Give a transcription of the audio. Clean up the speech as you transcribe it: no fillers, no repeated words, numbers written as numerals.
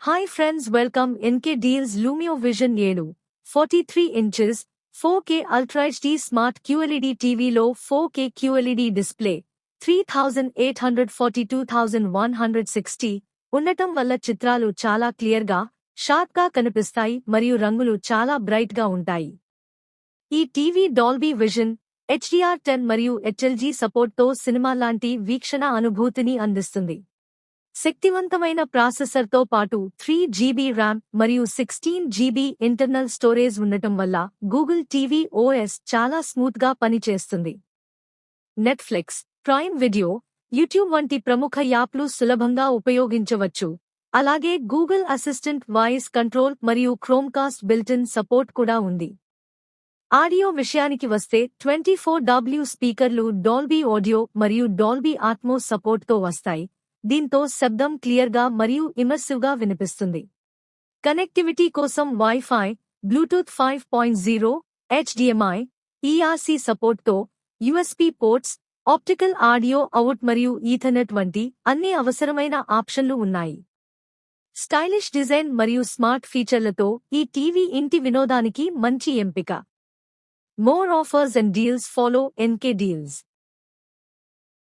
Hi friends, welcome NK Deals Lumio Vision 7 43 inches 4K Ultra HD Smart QLED TV లో 4K QLED display 3842,160 ఉండటం వల్ల చిత్రాలు చాలా క్లియర్గా షార్ప్గా కనిపిస్తాయి మరియు రంగులు చాలా బ్రైట్గా ఉంటాయి. ఈ టీవీ డాల్బీ విజన్ HDR10 మరియు HLG సపోర్ట్తో సినిమా లాంటి వీక్షణ అనుభూతిని అందిస్తుంది. శక్తివంతమైన ప్రాసెసర్తో పాటు 3GB ర్యామ్ మరియు 16GB ఇంటర్నల్ స్టోరేజ్ ఉండటం వల్ల గూగుల్ టీవీ OS చాలా స్మూత్గా పనిచేస్తుంది. నెట్ఫ్లిక్స్, ప్రైమ్ వీడియో, యూట్యూబ్ వంటి ప్రముఖ యాప్లు సులభంగా ఉపయోగించవచ్చు. అలాగే గూగుల్ అసిస్టెంట్ వాయిస్ కంట్రోల్ మరియు క్రోమ్కాస్ట్ బిల్ట్-ఇన్ సపోర్ట్ కూడా ఉంది. ఆడియో విషయానికి వస్తే 24W స్పీకర్లు డాల్బీ ఆడియో మరియు డాల్బీ అట్మోస్ సపోర్ట్తో వస్తాయి. దీంతో శబ్దం క్లియర్గా మరియు ఇమర్సివ్గా వినిపిస్తుంది. కనెక్టివిటీ కోసం వైఫై, బ్లూటూత్ 5.0, HDMI, ERC సపోర్ట్తో USB ports, optical audio out మరియు ఈథర్నెట్ వంటి అన్ని అవసరమైన ఆప్షన్లు ఉన్నాయి. స్టైలిష్ డిజైన్ మరియు స్మార్ట్ ఫీచర్లతో ఈ టీవీ ఇంటి వినోదానికి మంచి ఎంపిక. More offers and deals follow NK Deals.